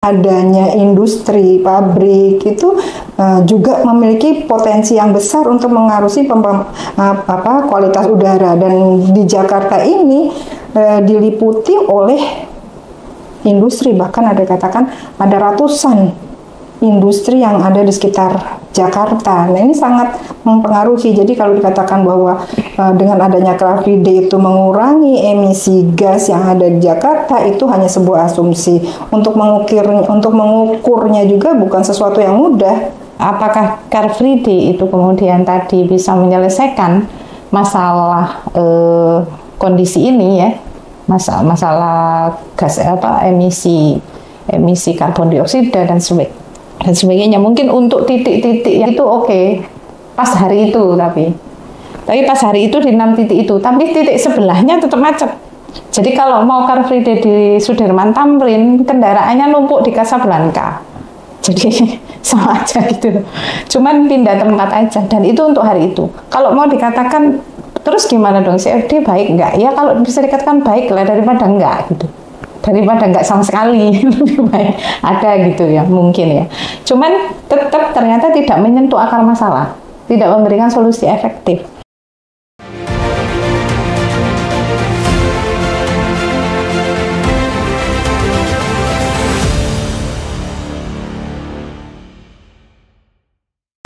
adanya industri, pabrik itu juga memiliki potensi yang besar untuk mengaruhi kualitas udara, dan di Jakarta ini diliputi oleh industri, bahkan ada katakan ada ratusan industri yang ada di sekitar Jakarta. Nah, ini sangat mempengaruhi. Jadi kalau dikatakan bahwa dengan adanya Car Free Day itu mengurangi emisi gas yang ada di Jakarta, itu hanya sebuah asumsi. Untuk mengukurnya juga bukan sesuatu yang mudah. Apakah Car Free Day itu kemudian tadi bisa menyelesaikan masalah kondisi ini ya, masalah gas emisi karbon dioksida dan sebagainya. Mungkin untuk titik-titik yang itu oke, pas hari itu, tapi pas hari itu di 6 titik itu, tapi titik sebelahnya tetap macet. Jadi kalau mau Car Free Day di Sudirman Tamrin, kendaraannya numpuk di Casablanca. Jadi sama aja gitu. Cuman pindah tempat aja, dan itu untuk hari itu. Kalau mau dikatakan terus gimana dong, CFD baik nggak? Ya kalau bisa dikatakan baik lah daripada enggak gitu. Daripada nggak sama sekali, lebih baik ada gitu ya, mungkin ya. Cuman tetap ternyata tidak menyentuh akar masalah, tidak memberikan solusi efektif.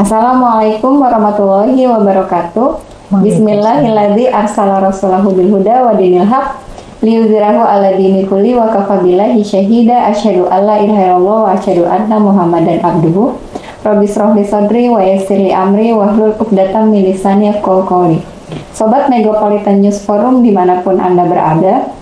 Assalamualaikum warahmatullahi wabarakatuh. Bismillahirrahmanirrahim. Arsala rasulahu bil huda wa dinil haq liyudhirahu ala dini kulli wa kafa billahi syahida. Asyhadu alla ilaha illallah wa asyhadu anna muhammadan abduhu. Rabbi shrah li sadri wa yassir li amri wahlul 'uqdatam min lisani yafqahu qawli. Sobat Megapolitan News Forum dimanapun Anda berada,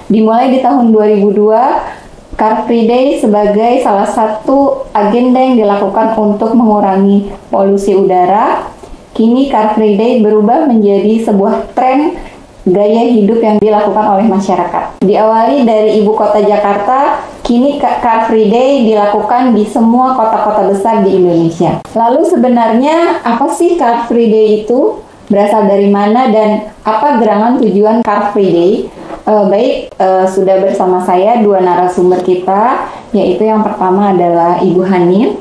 dimulai di tahun 2002, Car Free Day sebagai salah satu agenda yang dilakukan untuk mengurangi polusi udara. Kini Car Free Day berubah menjadi sebuah tren gaya hidup yang dilakukan oleh masyarakat. Diawali dari ibu kota Jakarta, kini Car Free Day dilakukan di semua kota-kota besar di Indonesia. Lalu sebenarnya apa sih Car Free Day itu? Berasal dari mana dan apa gerangan tujuan Car Free Day? Sudah bersama saya dua narasumber kita, yaitu yang pertama adalah Ibu Hanin.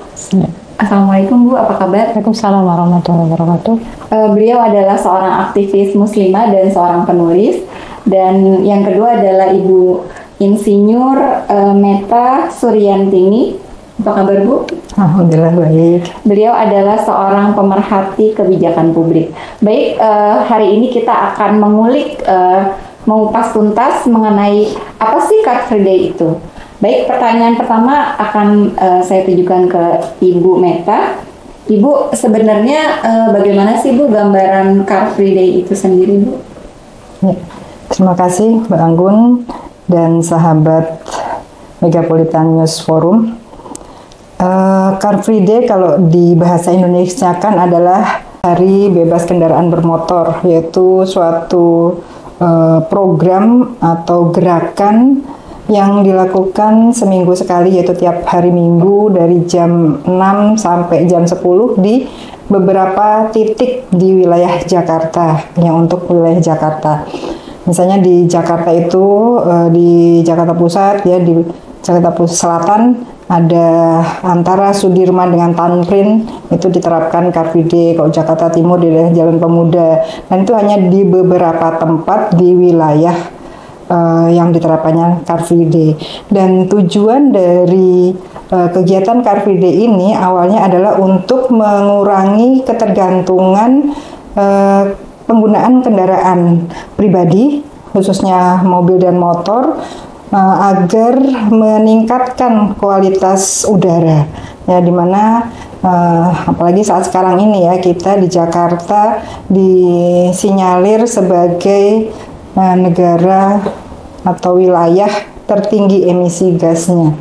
Assalamualaikum Bu, apa kabar? Waalaikumsalam warahmatullahi wabarakatuh. Beliau adalah seorang aktivis muslimah dan seorang penulis. Dan yang kedua adalah Ibu Insinyur Meta Suryantini. Apa kabar Bu? Alhamdulillah baik. Beliau adalah seorang pemerhati kebijakan publik. Baik, hari ini kita akan mengulik, mengupas tuntas mengenai apa sih Car Free Day itu. Baik, pertanyaan pertama akan saya tujukan ke Ibu Meta. Ibu, sebenarnya bagaimana sih Bu gambaran Car Free Day itu sendiri Bu? Ya, terima kasih Mbak Anggun dan sahabat Megapolitan News Forum. Car Free Day kalau di bahasa Indonesia kan adalah Hari Bebas Kendaraan Bermotor, yaitu suatu program atau gerakan yang dilakukan seminggu sekali, yaitu tiap hari Minggu dari jam 6 sampai jam 10 di beberapa titik di wilayah Jakarta, yang untuk wilayah Jakarta. Misalnya di Jakarta itu, di Jakarta Pusat, ya di Jakarta Selatan ada antara Sudirman dengan Tamrin, itu diterapkan Car Free Day. Kalau Jakarta Timur di daerah Jalan Pemuda, dan itu hanya di beberapa tempat di wilayah yang diterapkannya Car Free Day. Dan tujuan dari kegiatan Car Free Day ini awalnya adalah untuk mengurangi ketergantungan penggunaan kendaraan pribadi, khususnya mobil dan motor, agar meningkatkan kualitas udara. Ya, dimana apalagi saat sekarang ini ya, kita di Jakarta disinyalir sebagai negara atau wilayah tertinggi emisi gasnya.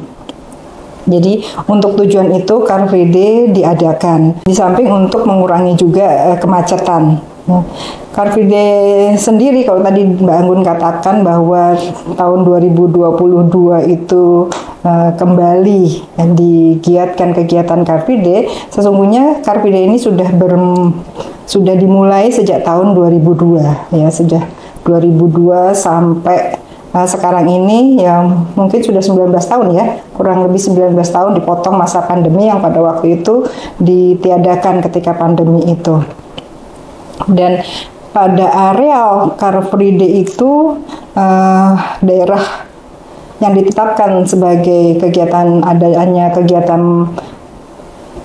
Jadi untuk tujuan itu Car Free Day diadakan. Di samping untuk mengurangi juga kemacetan. Car Free Day sendiri, kalau tadi Mbak Anggun katakan bahwa tahun 2022 itu kembali digiatkan kegiatan Car Free Day, sesungguhnya Car Free Day ini sudah dimulai sejak tahun 2002 ya, sejak 2002 sampai sekarang ini ya mungkin sudah 19 tahun ya, kurang lebih 19 tahun dipotong masa pandemi yang pada waktu itu ditiadakan ketika pandemi itu. Dan pada areal Car Free Day itu daerah yang ditetapkan sebagai kegiatan adanya kegiatan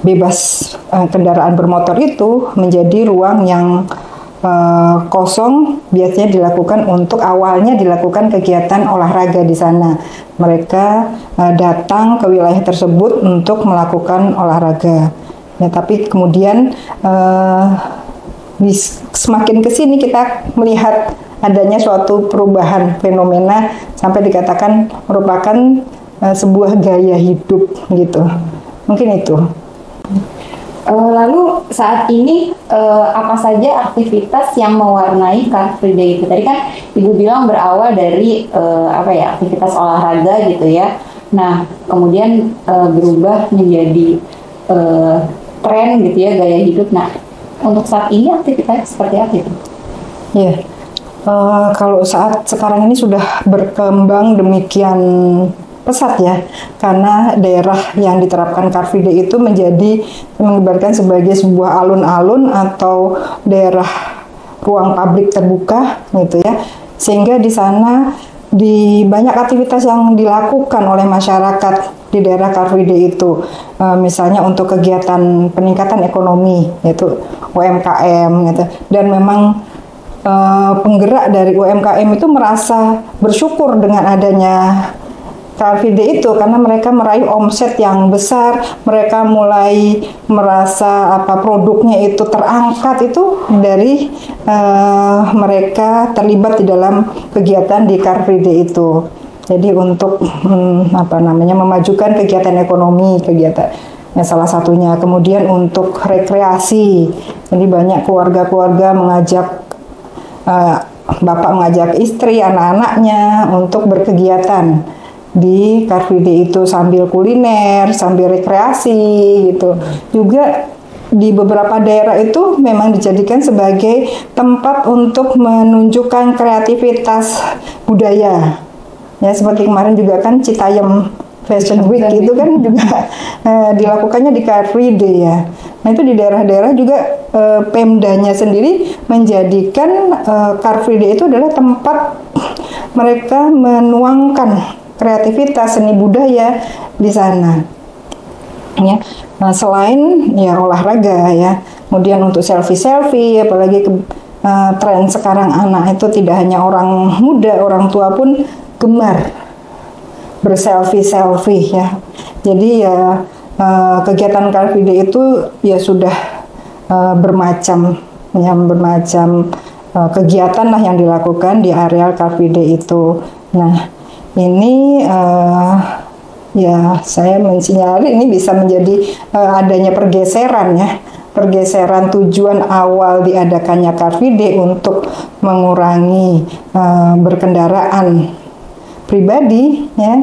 bebas kendaraan bermotor itu menjadi ruang yang kosong, biasanya dilakukan untuk awalnya dilakukan kegiatan olahraga di sana. Mereka datang ke wilayah tersebut untuk melakukan olahraga. Ya, tapi kemudian semakin ke sini kita melihat adanya suatu perubahan fenomena sampai dikatakan merupakan sebuah gaya hidup gitu. Mungkin itu. Lalu saat ini apa saja aktivitas yang mewarnai Car Free Day itu? Tadi kan Ibu bilang berawal dari aktivitas olahraga gitu ya. Nah, kemudian berubah menjadi tren gitu ya, gaya hidup. Nah, untuk saat ini aktivitas seperti apa itu? Ya, kalau saat sekarang ini sudah berkembang demikian pesat ya, karena daerah yang diterapkan Car Free Day itu mengibaratkan sebagai sebuah alun-alun atau daerah ruang publik terbuka gitu ya, sehingga di sana di banyak aktivitas yang dilakukan oleh masyarakat di daerah Car Free Day itu, misalnya untuk kegiatan peningkatan ekonomi yaitu UMKM gitu, dan memang penggerak dari UMKM itu merasa bersyukur dengan adanya Car Free Day itu karena mereka meraih omset yang besar, mereka mulai merasa produknya itu terangkat itu dari mereka terlibat di dalam kegiatan di Car Free Day itu. Jadi untuk memajukan kegiatan ekonomi, salah satunya. Kemudian untuk rekreasi, jadi banyak keluarga-keluarga bapak mengajak istri, anak-anaknya untuk berkegiatan di Car Free Day itu sambil kuliner, sambil rekreasi gitu. Juga di beberapa daerah itu memang dijadikan sebagai tempat untuk menunjukkan kreativitas budaya. Ya, seperti kemarin juga kan Citayam Fashion Week itu kan juga dilakukannya di Car Free Day ya. Nah, itu di daerah-daerah juga Pemdanya sendiri menjadikan Car Free Day itu adalah tempat mereka menuangkan kreativitas seni budaya di sana. Ya, selain ya olahraga ya, kemudian untuk selfie, apalagi tren sekarang anak itu tidak hanya orang muda, orang tua pun gemar berselfie ya. Jadi ya kegiatan Car Free Day itu ya sudah bermacam kegiatan lah yang dilakukan di areal Car Free Day itu. Nah, ini ya saya mensinyali ini bisa menjadi adanya pergeseran tujuan awal diadakannya Car Free Day untuk mengurangi berkendaraan pribadi ya,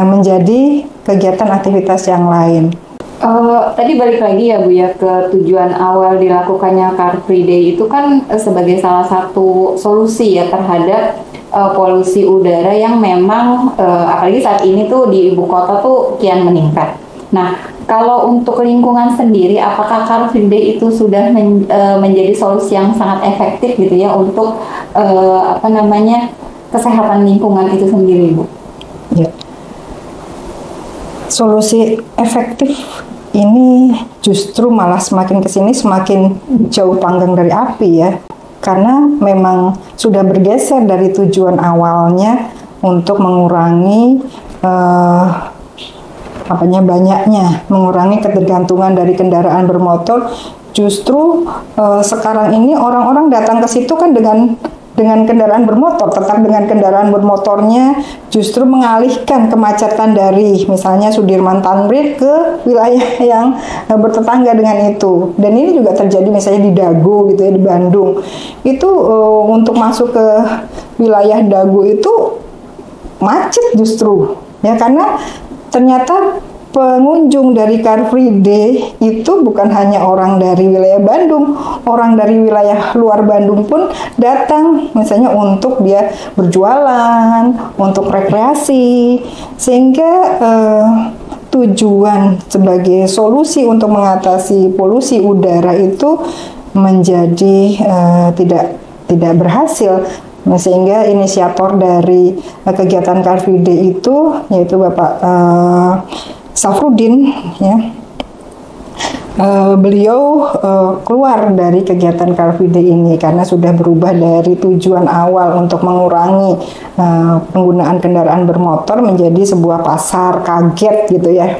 menjadi kegiatan aktivitas yang lain. Tadi balik lagi ya Bu ya ke tujuan awal dilakukannya Car Free Day itu kan sebagai salah satu solusi ya terhadap polusi udara yang memang apalagi saat ini tuh di ibu kota tuh kian meningkat. Nah, kalau untuk lingkungan sendiri, apakah Car Free Day itu sudah menjadi solusi yang sangat efektif gitu ya untuk kesehatan lingkungan itu sendiri, Bu? Ya. Solusi efektif ini justru malah semakin kesini semakin jauh panggang dari api ya. Karena memang sudah bergeser dari tujuan awalnya untuk mengurangi mengurangi ketergantungan dari kendaraan bermotor. Justru sekarang ini orang-orang datang ke situ kan dengan kendaraan bermotor, tetap dengan kendaraan bermotornya, justru mengalihkan kemacetan dari misalnya Sudirman Tamrin ke wilayah yang bertetangga dengan itu. Dan ini juga terjadi misalnya di Dago gitu ya, di Bandung. Itu untuk masuk ke wilayah Dago itu macet justru ya, karena ternyata pengunjung dari Car Free Day itu bukan hanya orang dari wilayah Bandung, orang dari wilayah luar Bandung pun datang, misalnya untuk dia berjualan, untuk rekreasi, sehingga tujuan sebagai solusi untuk mengatasi polusi udara itu menjadi tidak berhasil. Nah, sehingga inisiator dari kegiatan Car Free Day itu yaitu Bapak Safrudin, ya, beliau keluar dari kegiatan Car Free Day ini karena sudah berubah dari tujuan awal untuk mengurangi penggunaan kendaraan bermotor menjadi sebuah pasar kaget gitu ya,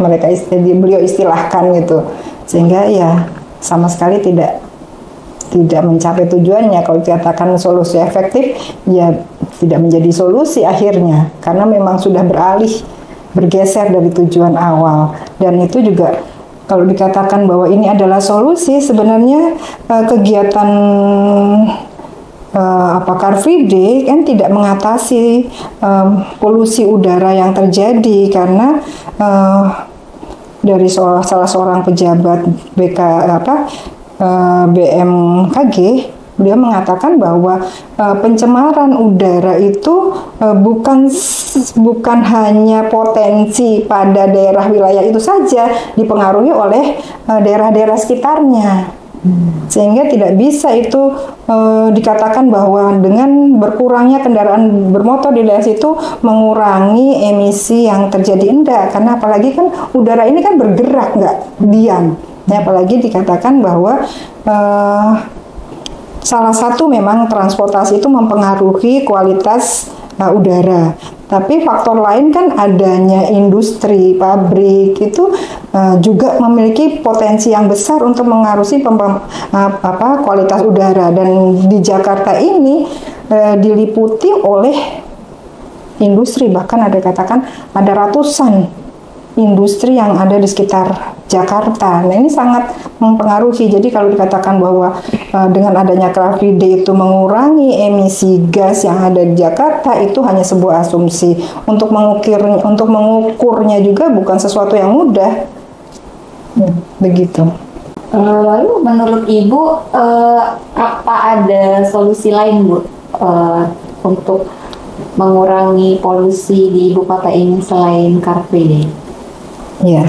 beliau istilahkan gitu, sehingga ya sama sekali tidak mencapai tujuannya. Kalau dikatakan solusi efektif, ya tidak menjadi solusi akhirnya karena memang sudah bergeser dari tujuan awal. Dan itu juga kalau dikatakan bahwa ini adalah solusi, sebenarnya kegiatan Car Free Day kan tidak mengatasi polusi udara yang terjadi karena dari salah seorang pejabat BMKG, beliau mengatakan bahwa pencemaran udara itu bukan hanya potensi pada daerah wilayah itu saja, dipengaruhi oleh daerah-daerah sekitarnya. Sehingga tidak bisa itu dikatakan bahwa dengan berkurangnya kendaraan bermotor di daerah situ mengurangi emisi yang terjadi. Enggak, karena apalagi kan udara ini kan bergerak, nggak diam. Ya, apalagi dikatakan bahwa salah satu memang transportasi itu mempengaruhi kualitas udara. Tapi faktor lain kan adanya industri, pabrik itu juga memiliki potensi yang besar untuk mengaruhi kualitas udara. Dan di Jakarta ini diliputi oleh industri, bahkan ada katakan ada ratusan industri yang ada di sekitar Jakarta. Nah, ini sangat mempengaruhi. Jadi kalau dikatakan bahwa dengan adanya Car Free Day itu mengurangi emisi gas yang ada di Jakarta, itu hanya sebuah asumsi. Untuk mengukurnya juga bukan sesuatu yang mudah. Begitu. Lalu menurut Ibu apa ada solusi lain, Bu, untuk mengurangi polusi di ibu kota ini selain Car Free Day? Ya,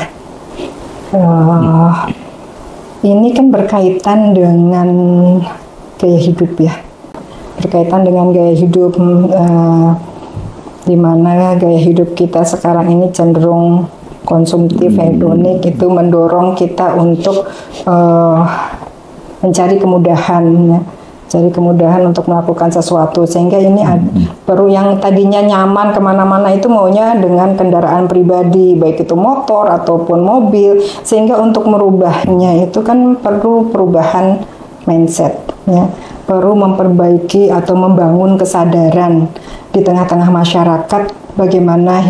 ini kan berkaitan dengan gaya hidup ya, berkaitan dengan gaya hidup, di mana gaya hidup kita sekarang ini cenderung konsumtif, hedonik, itu mendorong kita untuk mencari kemudahan, ya. Cari kemudahan untuk melakukan sesuatu, sehingga ini perlu yang tadinya nyaman kemana-mana itu maunya dengan kendaraan pribadi, baik itu motor ataupun mobil, sehingga untuk merubahnya itu kan perlu perubahan mindset, ya. Perlu memperbaiki atau membangun kesadaran di tengah-tengah masyarakat bagaimana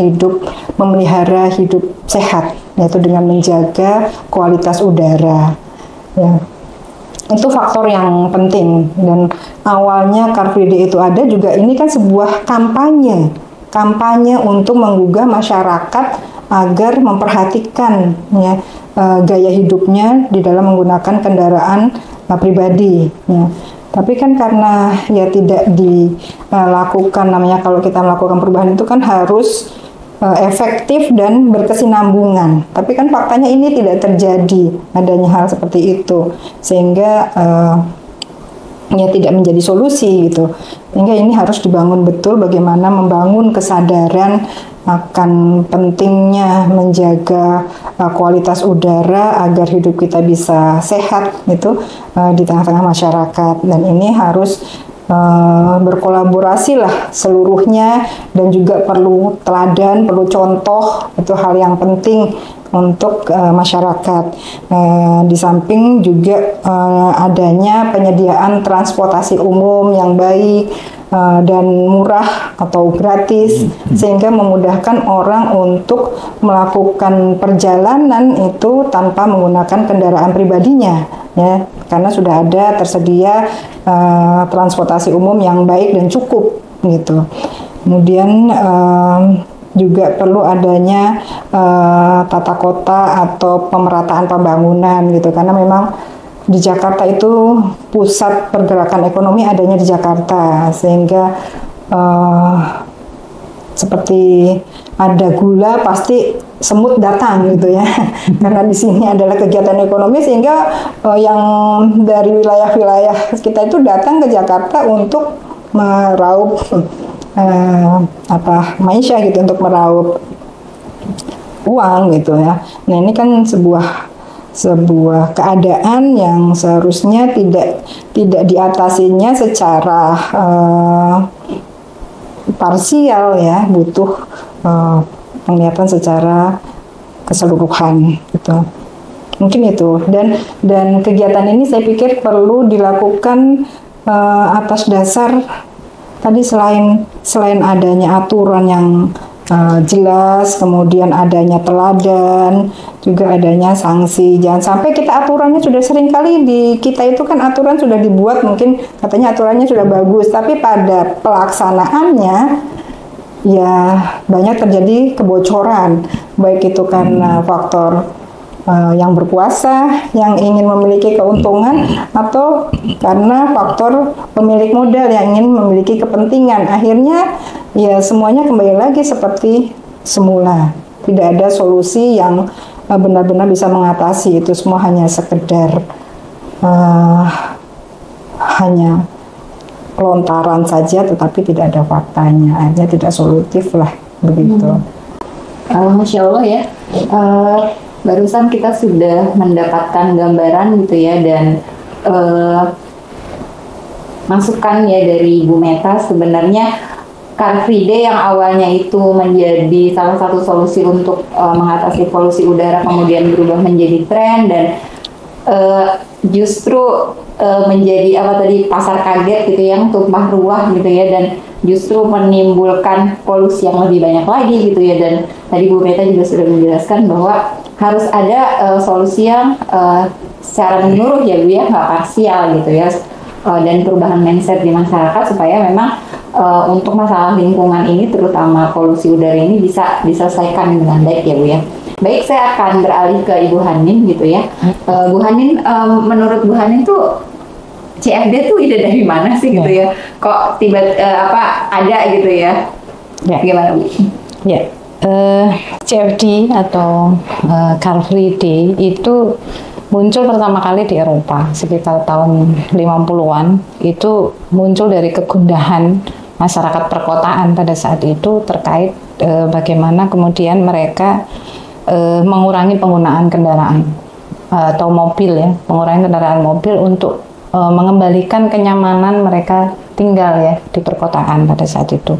memelihara hidup sehat, yaitu dengan menjaga kualitas udara, ya. Itu faktor yang penting. Dan awalnya Car Free Day itu ada juga, ini kan sebuah kampanye untuk menggugah masyarakat agar memperhatikan, ya, gaya hidupnya di dalam menggunakan kendaraan pribadi, ya. Tapi kan karena ya tidak dilakukan, namanya kalau kita melakukan perubahan itu kan harus efektif dan berkesinambungan. Tapi kan faktanya ini tidak terjadi adanya hal seperti itu, sehingga ya tidak menjadi solusi gitu. Sehingga ini harus dibangun betul bagaimana membangun kesadaran akan pentingnya menjaga kualitas udara agar hidup kita bisa sehat itu di tengah-tengah masyarakat. Dan ini harus berkolaborasi lah seluruhnya, dan juga perlu teladan, perlu contoh, itu hal yang penting untuk masyarakat. Di samping juga adanya penyediaan transportasi umum yang baik dan murah atau gratis, sehingga memudahkan orang untuk melakukan perjalanan itu tanpa menggunakan kendaraan pribadinya, ya, karena sudah ada tersedia transportasi umum yang baik dan cukup gitu. Kemudian juga perlu adanya tata kota atau pemerataan pembangunan gitu, karena memang di Jakarta itu pusat pergerakan ekonomi adanya di Jakarta, sehingga seperti ada gula pasti semut datang gitu ya. Karena di sini adalah kegiatan ekonomi, sehingga yang dari wilayah-wilayah kita itu datang ke Jakarta untuk meraup maisha gitu, untuk meraup uang gitu ya. Nah, ini kan sebuah keadaan yang seharusnya tidak diatasinya secara parsial ya, butuh penglihatan secara keseluruhan gitu. Mungkin itu, dan kegiatan ini saya pikir perlu dilakukan atas dasar tadi, selain adanya aturan yang jelas, kemudian adanya teladan, juga adanya sanksi. Jangan sampai kita aturannya sudah sering kali di kita itu kan aturan sudah dibuat, mungkin katanya aturannya sudah bagus, tapi pada pelaksanaannya ya banyak terjadi kebocoran, baik itu karena faktor yang berkuasa yang ingin memiliki keuntungan, atau karena faktor pemilik modal yang ingin memiliki kepentingan. Akhirnya ya semuanya kembali lagi seperti semula. Tidak ada solusi yang benar-benar bisa mengatasi itu semua, hanya sekedar hanya lontaran saja, tetapi tidak ada faktanya, akhirnya tidak solutif lah begitu. Masya Allah ya. Barusan kita sudah mendapatkan gambaran gitu ya, dan masukan ya dari Ibu Meta. Sebenarnya Car Free Day yang awalnya itu menjadi salah satu solusi untuk mengatasi polusi udara, kemudian berubah menjadi tren, dan justru menjadi pasar kaget gitu, yang tumpah ruah gitu ya, dan justru menimbulkan polusi yang lebih banyak lagi gitu ya. Dan tadi Bu Meta juga sudah menjelaskan bahwa harus ada solusi yang secara menyeluruh ya Bu ya, nggak parsial gitu ya, dan perubahan mindset di masyarakat supaya memang untuk masalah lingkungan ini, terutama polusi udara ini, bisa diselesaikan dengan baik ya Bu ya. Baik, saya akan beralih ke Ibu Hanin gitu ya. Bu Hanin, menurut Bu Hanin tuh CFD tuh ide dari mana sih gitu ya? Kok ada gitu ya? Gimana Bu? Ya, CFD atau Car Free Day itu muncul pertama kali di Eropa sekitar tahun 50-an. Itu muncul dari kegundahan masyarakat perkotaan pada saat itu terkait bagaimana kemudian mereka mengurangi penggunaan kendaraan atau mobil ya, mengurangi kendaraan mobil untuk mengembalikan kenyamanan mereka tinggal ya di perkotaan pada saat itu.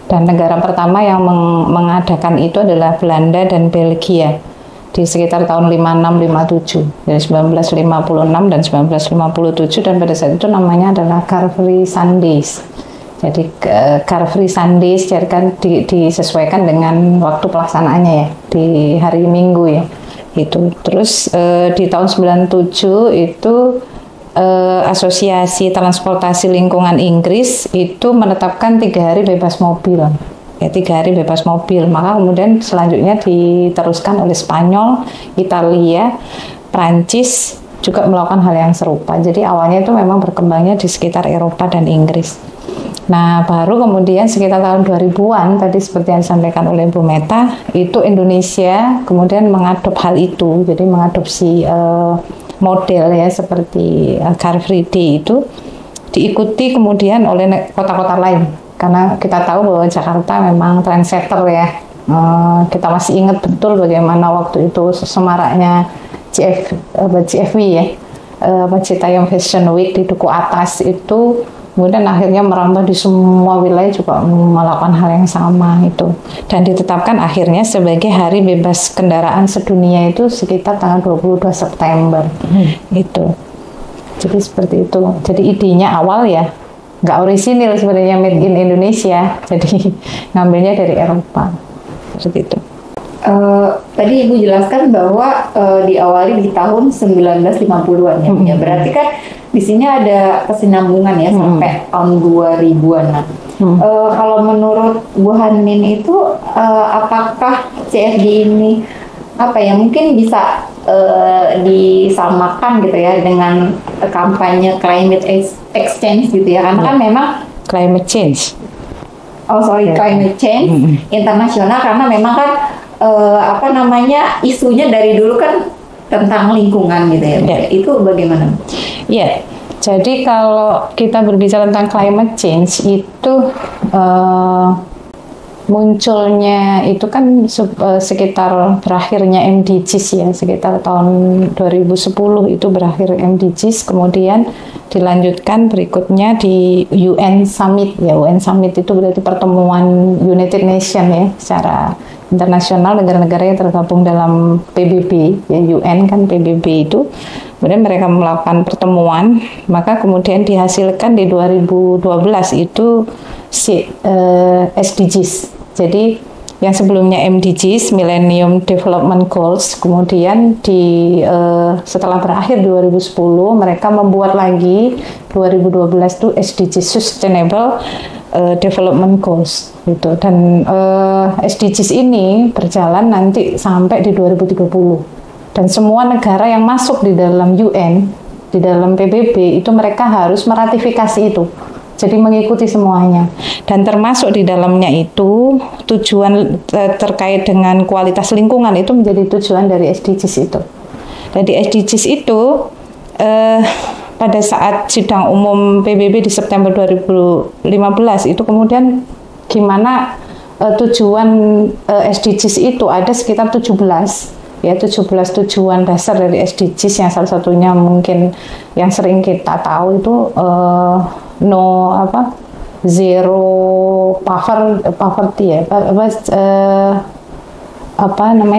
Dan negara pertama yang mengadakan itu adalah Belanda dan Belgia di sekitar tahun 56-57, dari 1956 dan 1957, dan pada saat itu namanya adalah Car Free Sundays. Jadi Car Free Sundays kan disesuaikan dengan waktu pelaksanaannya ya, di hari Minggu ya. Itu terus di tahun 97 itu Asosiasi Transportasi Lingkungan Inggris itu menetapkan 3 hari bebas mobil. Ya, 3 hari bebas mobil. Maka kemudian selanjutnya diteruskan oleh Spanyol, Italia, Prancis juga melakukan hal yang serupa. Jadi awalnya itu memang berkembangnya di sekitar Eropa dan Inggris. Nah, baru kemudian sekitar tahun 2000-an, tadi seperti yang disampaikan oleh Bu Meta, itu Indonesia kemudian mengadop hal itu. Jadi mengadopsi model ya seperti Car Free Day itu diikuti kemudian oleh kota-kota lain, karena kita tahu bahwa Jakarta memang trendsetter ya. Kita masih ingat betul bagaimana waktu itu semaraknya CFW ya, Citayam Fashion Week di Duku Atas itu, kemudian akhirnya merambah di semua wilayah juga melakukan hal yang sama itu, dan ditetapkan akhirnya sebagai hari bebas kendaraan sedunia itu sekitar tanggal 22 September itu. Jadi seperti itu. Jadi idenya awal ya nggak orisinil sebenarnya, made in Indonesia, jadi ngambilnya dari Eropa seperti itu. Tadi Ibu jelaskan bahwa diawali di tahun 1950-an ya. Berarti kan di sini ada kesinambungan ya sampai tahun 2000-an. Nah, kalau menurut Bu Hanin itu apakah CFD ini apa ya mungkin bisa disamakan gitu ya dengan kampanye climate exchange gitu ya, karena kan memang climate change. Climate change internasional, karena memang kan apa namanya isunya dari dulu kan tentang lingkungan gitu ya. Itu bagaimana? Ya, jadi kalau kita berbicara tentang climate change itu munculnya itu kan sekitar berakhirnya MDGs ya, sekitar tahun 2010 itu berakhir MDGs, kemudian dilanjutkan berikutnya di UN Summit ya. UN Summit itu berarti pertemuan United Nation ya, secara internasional negara-negara yang tergabung dalam PBB ya, UN kan PBB itu. Kemudian mereka melakukan pertemuan, maka kemudian dihasilkan di 2012 itu SDGs. Jadi yang sebelumnya MDGs, Millennium Development Goals, kemudian setelah berakhir 2010 mereka membuat lagi 2012 itu SDGs, Sustainable Development Goals gitu. Dan SDGs ini berjalan nanti sampai di 2030. Dan semua negara yang masuk di dalam UN, di dalam PBB itu mereka harus meratifikasi itu. Jadi mengikuti semuanya. Dan termasuk di dalamnya itu tujuan terkait dengan kualitas lingkungan itu menjadi tujuan dari SDGs itu. Jadi SDGs itu pada saat sidang umum PBB di September 2015 itu kemudian gimana tujuan SDGs itu ada sekitar 17 tujuan dasar dari SDGs, yang salah satunya mungkin yang sering kita tahu itu zero poverty ya,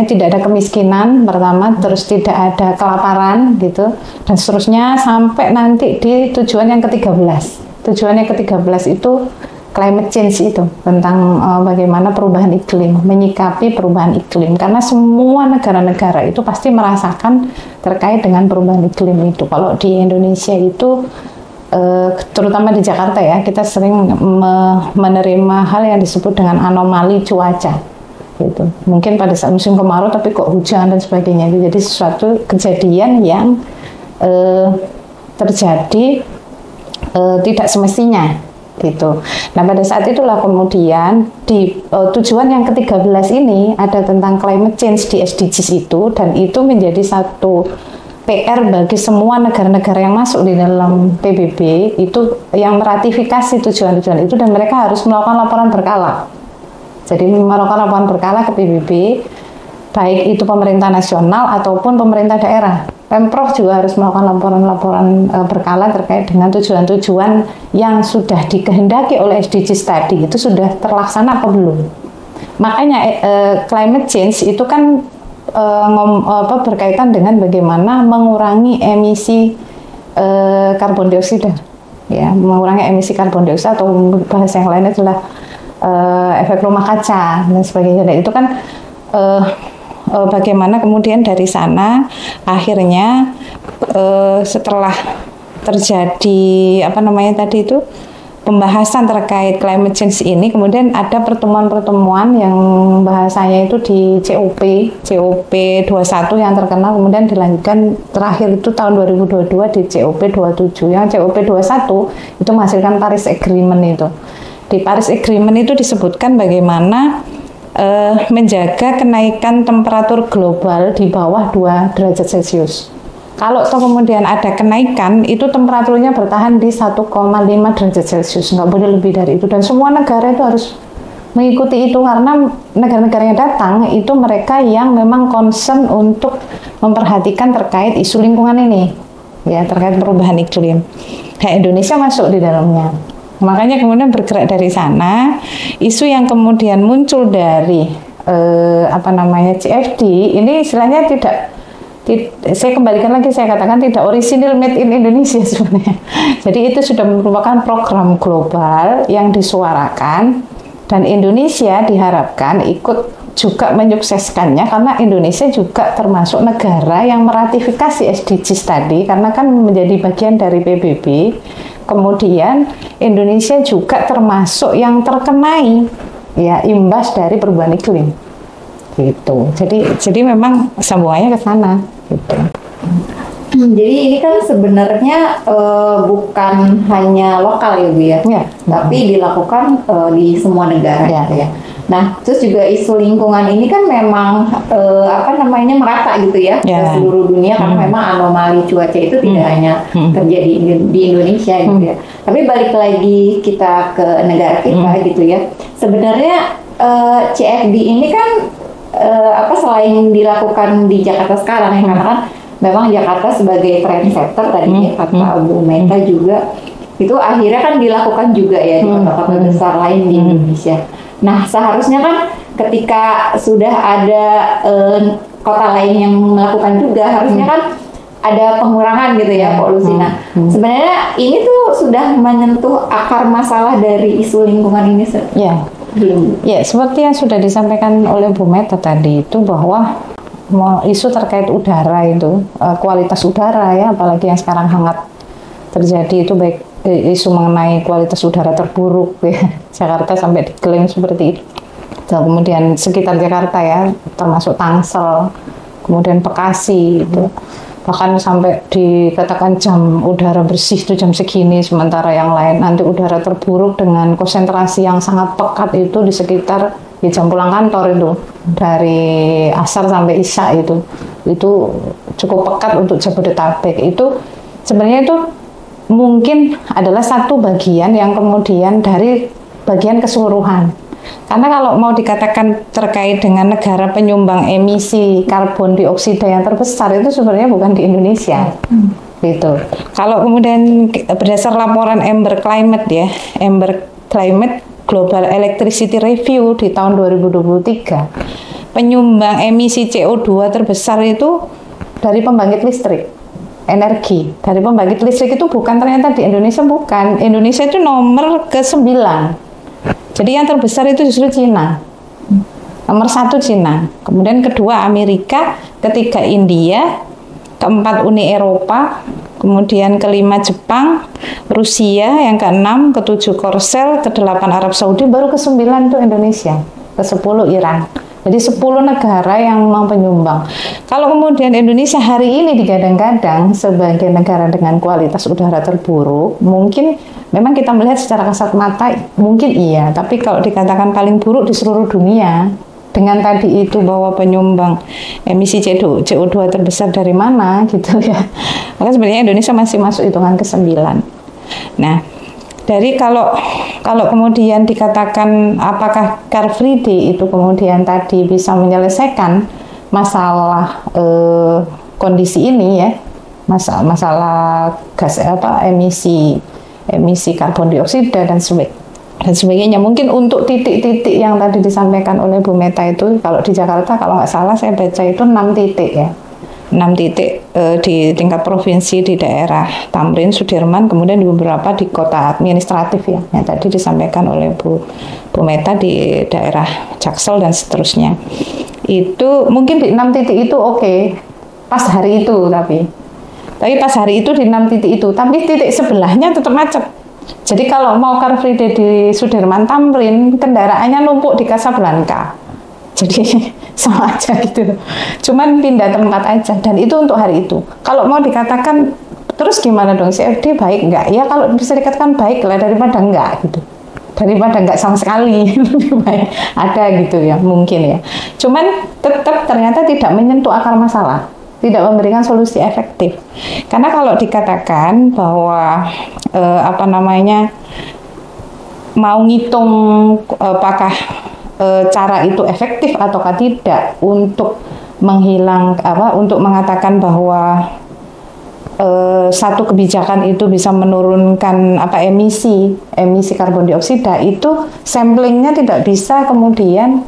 tidak ada kemiskinan pertama, terus tidak ada kelaparan gitu, dan seterusnya sampai nanti di tujuan yang ke-13. Tujuan yang ke-13 itu climate change, itu tentang bagaimana perubahan iklim, menyikapi perubahan iklim, karena semua negara-negara itu pasti merasakan terkait dengan perubahan iklim itu. Kalau di Indonesia itu terutama di Jakarta ya, kita sering menerima hal yang disebut dengan anomali cuaca gitu. Mungkin pada saat musim kemarau tapi kok hujan dan sebagainya itu. Jadi sesuatu kejadian yang terjadi tidak semestinya gitu. Nah, pada saat itulah kemudian di tujuan yang ke-13 ini ada tentang climate change di SDGs itu, dan itu menjadi satu PR bagi semua negara-negara yang masuk di dalam PBB itu, yang meratifikasi tujuan-tujuan itu, dan mereka harus melakukan laporan berkala. Jadi melakukan laporan berkala ke PBB, baik itu pemerintah nasional ataupun pemerintah daerah. Pemprov juga harus melakukan laporan-laporan berkala terkait dengan tujuan-tujuan yang sudah dikehendaki oleh SDGs tadi, itu sudah terlaksana atau belum. Makanya climate change itu kan berkaitan dengan bagaimana mengurangi emisi karbon dioksida, ya, mengurangi emisi karbon dioksida, atau bahasa yang lainnya adalah efek rumah kaca dan sebagainya. Dan itu kan bagaimana kemudian dari sana akhirnya setelah terjadi tadi itu pembahasan terkait climate change ini, kemudian ada pertemuan-pertemuan yang bahasanya itu di COP 21 yang terkenal, kemudian dilanjutkan terakhir itu tahun 2022 di COP 27. Yang COP 21 itu menghasilkan Paris Agreement itu. Di Paris Agreement itu disebutkan bagaimana menjaga kenaikan temperatur global di bawah 2 derajat Celcius. Kalau kemudian ada kenaikan, itu temperaturnya bertahan di 1,5 derajat Celcius, nggak boleh lebih dari itu. Dan semua negara itu harus mengikuti itu, karena negara-negara yang datang itu mereka yang memang concern untuk memperhatikan terkait isu lingkungan ini, ya, terkait perubahan iklim. Nah, Indonesia masuk di dalamnya. Makanya kemudian bergerak dari sana, isu yang kemudian muncul dari CFD ini istilahnya saya kembalikan lagi, saya katakan tidak original made in Indonesia sebenarnya. Jadi itu sudah merupakan program global yang disuarakan, dan Indonesia diharapkan ikut juga menyukseskannya karena Indonesia juga termasuk negara yang meratifikasi SDGs tadi karena kan menjadi bagian dari PBB. Kemudian Indonesia juga termasuk yang terkenai ya imbas dari perubahan iklim. Gitu. Jadi memang sambungannya ke sana gitu. Jadi ini kan sebenarnya bukan hanya lokal ya Bu ya, tapi dilakukan di semua negara gitu ya. Nah, terus juga isu lingkungan ini kan memang merata gitu ya ke seluruh dunia karena memang anomali cuaca itu tidak hanya terjadi di Indonesia gitu ya. Tapi balik lagi kita ke negara kita gitu ya. Sebenarnya CFD ini kan selain dilakukan di Jakarta sekarang ya karena kan memang Jakarta sebagai trendsetter tadi kata Bu Meta juga itu akhirnya kan dilakukan juga ya di kota-kota besar lain di Indonesia. Nah seharusnya kan ketika sudah ada kota lain yang melakukan juga harusnya kan ada pengurangan gitu ya polusi. Nah sebenarnya ini tuh sudah menyentuh akar masalah dari isu lingkungan ini. Ya seperti yang sudah disampaikan oleh Bu Meta tadi itu bahwa isu terkait udara itu kualitas udara ya apalagi yang sekarang hangat terjadi itu baik isu mengenai kualitas udara terburuk ya Jakarta sampai diklaim seperti itu. Dan kemudian sekitar Jakarta ya termasuk Tangsel, kemudian Bekasi itu bahkan sampai dikatakan jam udara bersih itu jam segini sementara yang lain nanti udara terburuk dengan konsentrasi yang sangat pekat itu di sekitar di jam pulang kantor itu dari asar sampai isya itu cukup pekat untuk Jabodetabek. Itu sebenarnya itu mungkin adalah satu bagian yang kemudian dari bagian keseluruhan. Karena kalau mau dikatakan terkait dengan negara penyumbang emisi karbon dioksida yang terbesar itu sebenarnya bukan di Indonesia. Gitu. Kalau kemudian berdasar laporan Ember Climate Global Electricity Review di tahun 2023, penyumbang emisi CO2 terbesar itu dari pembangkit listrik, energi. Dari pembangkit listrik itu bukan ternyata di Indonesia, bukan. Indonesia itu nomor ke-9. Jadi yang terbesar itu justru Cina. Nomor 1 Cina, kemudian kedua Amerika, ketiga India, keempat Uni Eropa, kemudian kelima Jepang, Rusia, yang keenam, ketujuh Korsel, kedelapan Arab Saudi, baru ke-9 itu Indonesia, ke-10 Iran. Jadi 10 negara yang memang penyumbang. Kalau kemudian Indonesia hari ini digadang-gadang sebagai negara dengan kualitas udara terburuk, mungkin memang kita melihat secara kasat mata, mungkin iya, tapi kalau dikatakan paling buruk di seluruh dunia, dengan tadi itu bahwa penyumbang emisi CO2 terbesar dari mana gitu ya, maka sebenarnya Indonesia masih masuk hitungan ke-9. Nah, dari kalau kemudian dikatakan apakah Car Free Day itu kemudian tadi bisa menyelesaikan masalah kondisi ini ya, masalah gas emisi karbon dioksida dan sebagainya. Mungkin untuk titik-titik yang tadi disampaikan oleh Bu Meta itu, kalau di Jakarta kalau nggak salah saya baca itu 6 titik ya. 6 titik di tingkat provinsi di daerah Tamrin, Sudirman, kemudian di beberapa di kota administratif ya, yang tadi disampaikan oleh Bu Meta di daerah Jaksel dan seterusnya. Itu mungkin di 6 titik itu oke, pas hari itu tapi pas hari itu di 6 titik itu, tapi titik sebelahnya tetap macet. Jadi kalau mau Car Free Day di Sudirman Tamrin, kendaraannya numpuk di Casablanca. Jadi sama aja gitu. Cuman pindah tempat aja, dan itu untuk hari itu. Kalau mau dikatakan terus gimana dong, CFD baik enggak? Ya kalau bisa dikatakan baik lah daripada enggak gitu. Daripada enggak sama sekali, lebih baik ada gitu ya, mungkin ya. Cuman tetap ternyata tidak menyentuh akar masalah, tidak memberikan solusi efektif. Karena kalau dikatakan bahwa mau ngitung apakah cara itu efektif ataukah tidak untuk untuk mengatakan bahwa satu kebijakan itu bisa menurunkan emisi karbon dioksida, itu samplingnya tidak bisa kemudian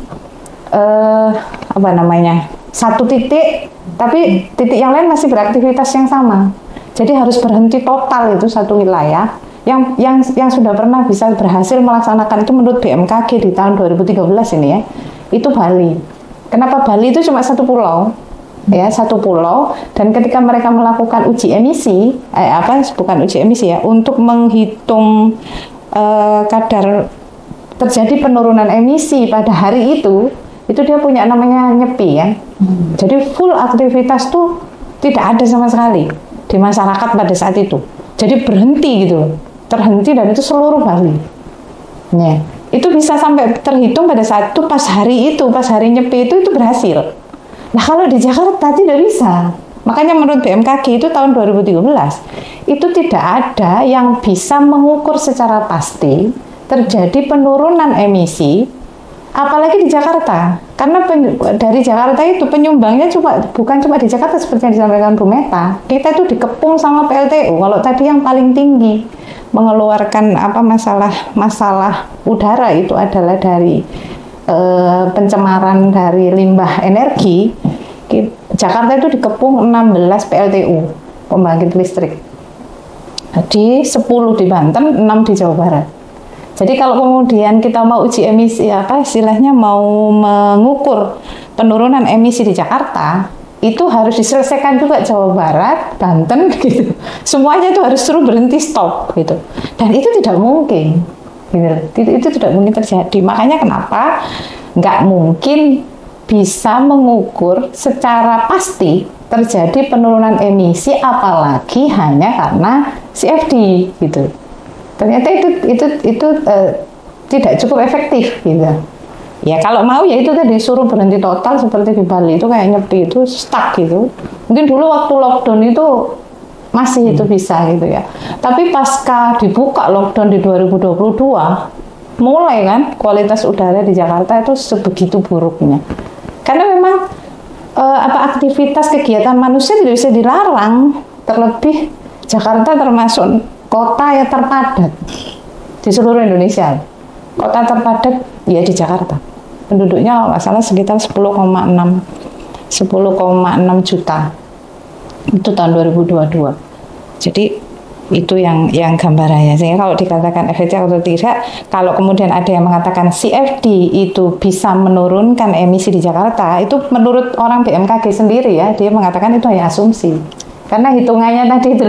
satu titik tapi titik yang lain masih beraktivitas yang sama. Jadi harus berhenti total itu satu wilayah yang sudah pernah bisa berhasil melaksanakan itu menurut BMKG di tahun 2013 ini ya, itu Bali. Kenapa Bali itu cuma satu pulau? Ya, satu pulau, dan ketika mereka melakukan uji emisi, bukan uji emisi ya, untuk menghitung kadar terjadi penurunan emisi pada hari itu dia punya namanya nyepi ya. Jadi full aktivitas tuh tidak ada sama sekali di masyarakat pada saat itu. Jadi berhenti gitu, terhenti, dan itu seluruh Bali. Ya, itu bisa sampai terhitung pada saat itu pas hari nyepi itu berhasil. Nah, kalau di Jakarta tidak bisa. Makanya menurut BMKG itu tahun 2013 itu tidak ada yang bisa mengukur secara pasti terjadi penurunan emisi, apalagi di Jakarta. Karena dari Jakarta itu penyumbangnya bukan cuma di Jakarta seperti yang disampaikan Bu Meta. Kita itu dikepung sama PLTU. Kalau tadi yang paling tinggi mengeluarkan masalah udara itu adalah dari pencemaran dari limbah energi. Jakarta itu dikepung 16 PLTU pembangkit listrik. Jadi 10 di Banten, 6 di Jawa Barat. Jadi kalau kemudian kita mau uji emisi, istilahnya mau mengukur penurunan emisi di Jakarta, itu harus diselesaikan juga Jawa Barat, Banten gitu. Semuanya itu harus suruh berhenti, stop gitu. Dan itu tidak mungkin. Gitu. Itu tidak mungkin terjadi. Makanya kenapa nggak mungkin bisa mengukur secara pasti terjadi penurunan emisi, apalagi hanya karena CFD gitu. Ternyata itu tidak cukup efektif gitu. Ya kalau mau ya itu tadi suruh berhenti total seperti di Bali itu kayak nyepi itu stuck gitu. Mungkin dulu waktu lockdown itu masih itu bisa gitu ya. Tapi pasca dibuka lockdown di 2022, mulai kan kualitas udara di Jakarta itu sebegitu buruknya. Karena memang aktivitas kegiatan manusia tidak bisa dilarang, terlebih Jakarta termasuk kota yang terpadat di seluruh Indonesia. Kota terpadat ya di Jakarta. Penduduknya kalau nggak salah sekitar 10,6 juta. Itu tahun 2022. Jadi itu yang gambarannya. Sehingga kalau dikatakan efektif atau tidak, kalau kemudian ada yang mengatakan CFD itu bisa menurunkan emisi di Jakarta, itu menurut orang BMKG sendiri ya, dia mengatakan itu hanya asumsi. Karena hitungannya tadi itu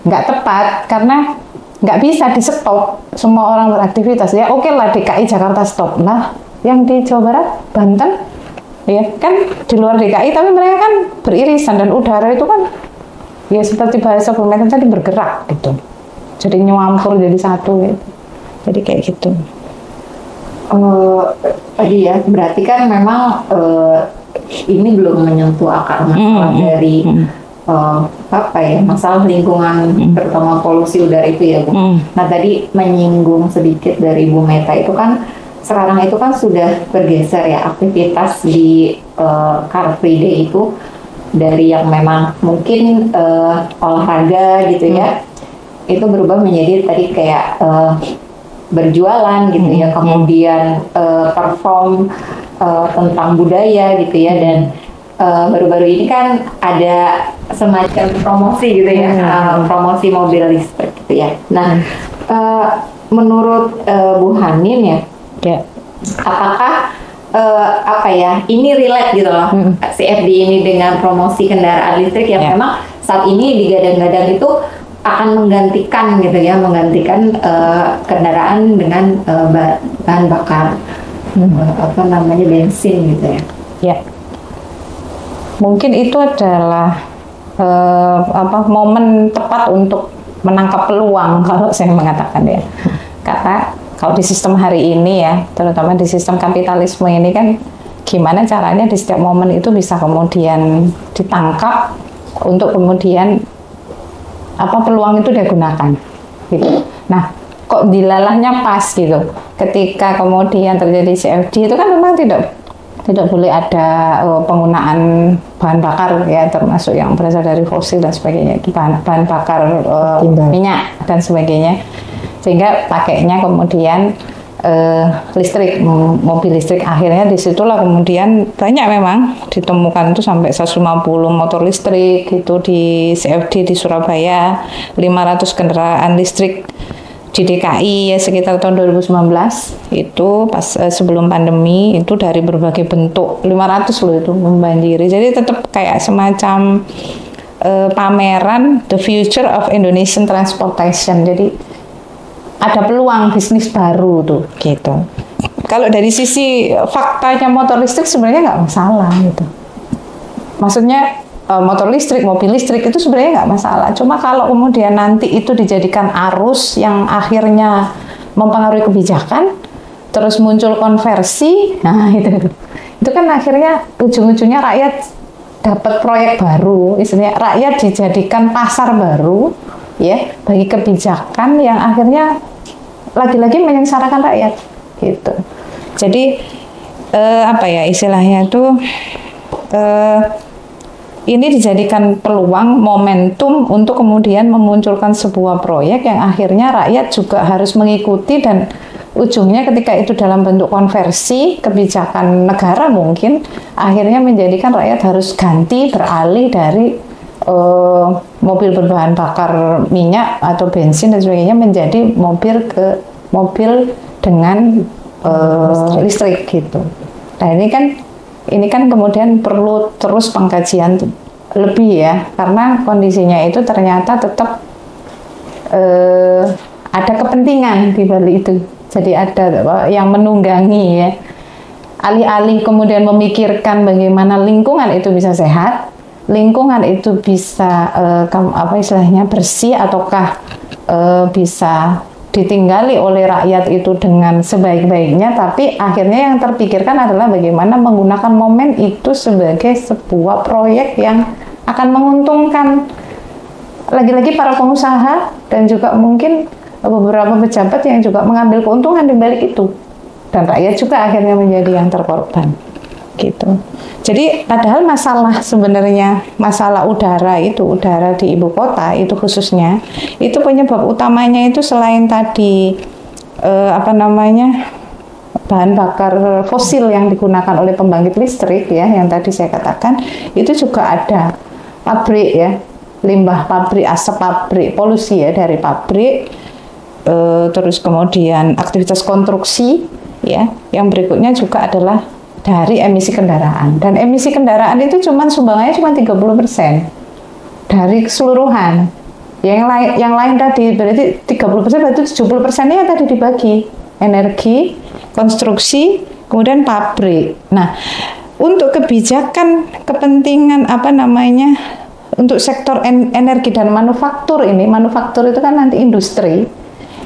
nggak tepat, karena nggak bisa di stop semua orang beraktivitas. Ya oke lah DKI Jakarta stop. Nah, yang di Jawa Barat, Banten, ya kan di luar DKI, tapi mereka kan beririsan, dan udara itu kan ya seperti bahasa Bu Meta tadi bergerak gitu. Jadi nyuampur jadi satu gitu. Jadi kayak gitu. Tadi ya, berarti kan memang ini belum menyentuh akar masalah dari masalah lingkungan, terutama polusi udara itu ya Bu. Nah tadi menyinggung sedikit dari Bu Meta itu kan sekarang itu kan sudah bergeser ya aktivitas di Car Free Day itu dari yang memang mungkin olahraga gitu ya, itu berubah menjadi tadi kayak berjualan gitu ya, kemudian perform tentang budaya gitu ya, dan baru-baru ini kan ada semacam promosi gitu ya, promosi mobil listrik gitu ya. Nah, menurut Bu Hanin ya, apakah ini relate gitu loh, CFD ini dengan promosi kendaraan listrik yang memang saat ini digadang-gadang itu akan menggantikan gitu ya, menggantikan kendaraan dengan bahan bakar bensin gitu ya. Ya, mungkin itu adalah momen tepat untuk menangkap peluang kalau saya mengatakan ya, karena kalau di sistem hari ini ya, terutama di sistem kapitalisme ini kan gimana caranya di setiap momen itu bisa kemudian ditangkap untuk kemudian peluang itu digunakan gitu. Nah, kok dilalahnya pas gitu. Ketika kemudian terjadi CFD itu kan memang tidak boleh ada penggunaan bahan bakar ya, termasuk yang berasal dari fosil dan sebagainya, bahan bakar minyak dan sebagainya. Sehingga pakainya kemudian listrik, mobil listrik. Akhirnya disitulah kemudian banyak memang ditemukan itu sampai 150 motor listrik itu di CFD di Surabaya, 500 kendaraan listrik di DKI ya sekitar tahun 2019 itu pas sebelum pandemi itu dari berbagai bentuk 500 loh itu membanjiri. Jadi tetap kayak semacam pameran The Future of Indonesian Transportation. Jadi ada peluang bisnis baru tuh gitu. Kalau dari sisi faktanya motor listrik sebenarnya nggak masalah gitu. Maksudnya motor listrik, mobil listrik itu sebenarnya nggak masalah. Cuma kalau kemudian nanti itu dijadikan arus yang akhirnya mempengaruhi kebijakan, terus muncul konversi, nah itu kan akhirnya ujung-ujungnya rakyat dapat proyek baru, istilahnya rakyat dijadikan pasar baru, ya bagi kebijakan yang akhirnya lagi-lagi menyengsarakan rakyat, gitu. Jadi apa ya istilahnya tuh ini dijadikan peluang, momentum untuk kemudian memunculkan sebuah proyek yang akhirnya rakyat juga harus mengikuti dan ujungnya ketika itu dalam bentuk konversi kebijakan negara mungkin akhirnya menjadikan rakyat harus ganti beralih dari mobil berbahan bakar minyak atau bensin dan sebagainya menjadi mobil dengan listrik gitu. Nah ini kan kemudian perlu terus pengkajian lebih ya, karena kondisinya itu ternyata tetap ada kepentingan di balik itu. Jadi ada yang menunggangi ya. Alih-alih kemudian memikirkan bagaimana lingkungan itu bisa sehat, lingkungan itu bisa bersih ataukah bisa ditinggali oleh rakyat itu dengan sebaik-baiknya, tapi akhirnya yang terpikirkan adalah bagaimana menggunakan momen itu sebagai sebuah proyek yang akan menguntungkan lagi-lagi para pengusaha dan juga mungkin beberapa pejabat yang juga mengambil keuntungan di balik itu, dan rakyat juga akhirnya menjadi yang terkorban gitu. Jadi padahal sebenarnya masalah udara di ibu kota itu khususnya itu penyebab utamanya itu selain tadi bahan bakar fosil yang digunakan oleh pembangkit listrik ya yang tadi saya katakan, itu juga ada pabrik ya, limbah pabrik, asap pabrik, polusi ya dari pabrik, terus kemudian aktivitas konstruksi ya, yang berikutnya juga adalah dari emisi kendaraan, dan emisi kendaraan itu sumbangannya cuma 30% dari keseluruhan. Yang lain tadi berarti 30%, berarti 70%-nya tadi dibagi energi, konstruksi, kemudian pabrik. Nah, untuk kebijakan kepentingan untuk sektor energi dan manufaktur itu kan nanti industri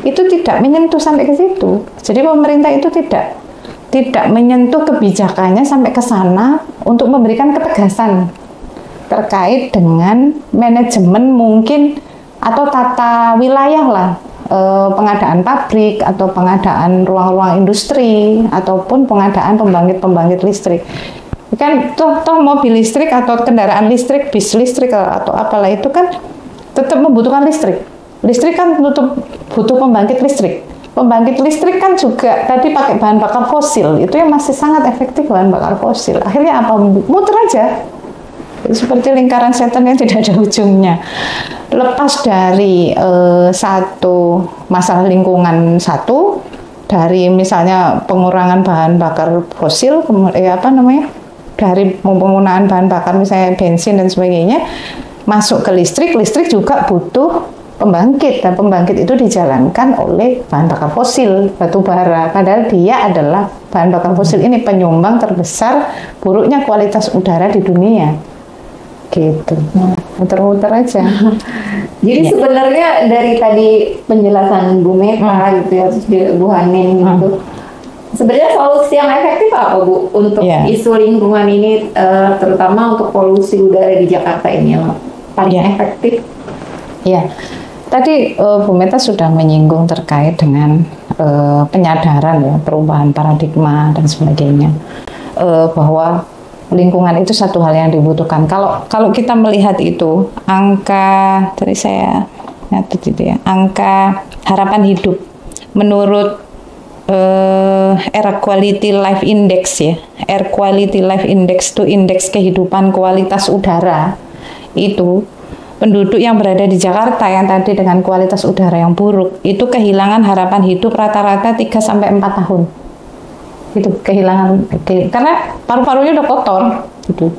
itu tidak menyentuh sampai ke situ. Jadi pemerintah itu tidak menyentuh kebijakannya sampai ke sana untuk memberikan ketegasan terkait dengan manajemen mungkin atau tata wilayah lah, pengadaan pabrik atau pengadaan ruang-ruang industri ataupun pengadaan pembangkit listrik. Kan toh mobil listrik atau kendaraan listrik, bis listrik atau apalah itu kan tetap membutuhkan listrik. Listrik kan butuh pembangkit listrik. Pembangkit listrik kan juga tadi pakai bahan bakar fosil, itu yang masih sangat efektif bahan bakar fosil. Akhirnya apa? Muter aja. Seperti lingkaran setan yang tidak ada ujungnya. Lepas dari satu masalah lingkungan dari misalnya pengurangan bahan bakar fosil, dari penggunaan bahan bakar misalnya bensin dan sebagainya, masuk ke listrik juga butuh pembangkit, dan pembangkit itu dijalankan oleh bahan bakar fosil, batu bara, padahal dia adalah bahan bakar fosil ini penyumbang terbesar buruknya kualitas udara di dunia gitu. Muter-muter aja. Jadi sebenarnya dari tadi penjelasan Bu Meta gitu ya, terus Bu Hanin gitu, sebenarnya solusi yang efektif apa Bu untuk isu lingkungan ini, terutama untuk polusi udara di Jakarta ini yang paling efektif? Ya. Tadi Bu Meta sudah menyinggung terkait dengan penyadaran ya, perubahan paradigma dan sebagainya, bahwa lingkungan itu satu hal yang dibutuhkan. Kalau kita melihat itu angka tadi saya nyatet itu ya, angka harapan hidup menurut Air Quality Life Index ya, Air Quality Life Index itu indeks kehidupan kualitas udara itu penduduk yang berada di Jakarta yang tadi dengan kualitas udara yang buruk itu kehilangan harapan hidup rata-rata 3 sampai 4 tahun. Itu kehilangan karena paru-parunya udah kotor gitu.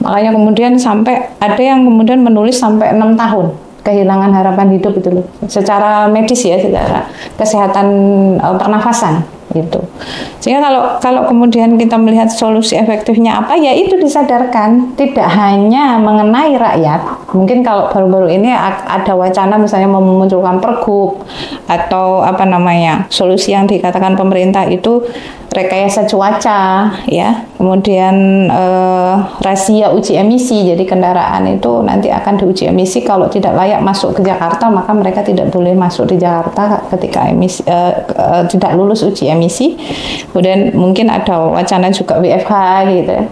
Makanya kemudian sampai ada yang kemudian menulis sampai 6 tahun kehilangan harapan hidup itu loh. Secara medis ya, secara kesehatan pernafasan gitu. Sehingga kalau kemudian kita melihat solusi efektifnya apa, ya itu disadarkan tidak hanya mengenai rakyat. Mungkin kalau baru-baru ini ada wacana misalnya memunculkan pergub atau apa namanya, solusi yang dikatakan pemerintah itu rekayasa cuaca ya, kemudian razia uji emisi, jadi kendaraan itu nanti akan diuji emisi, kalau tidak layak masuk ke Jakarta maka mereka tidak boleh masuk di Jakarta ketika emisi tidak lulus uji emisi. Kemudian mungkin ada wacana juga WFH gitu ya.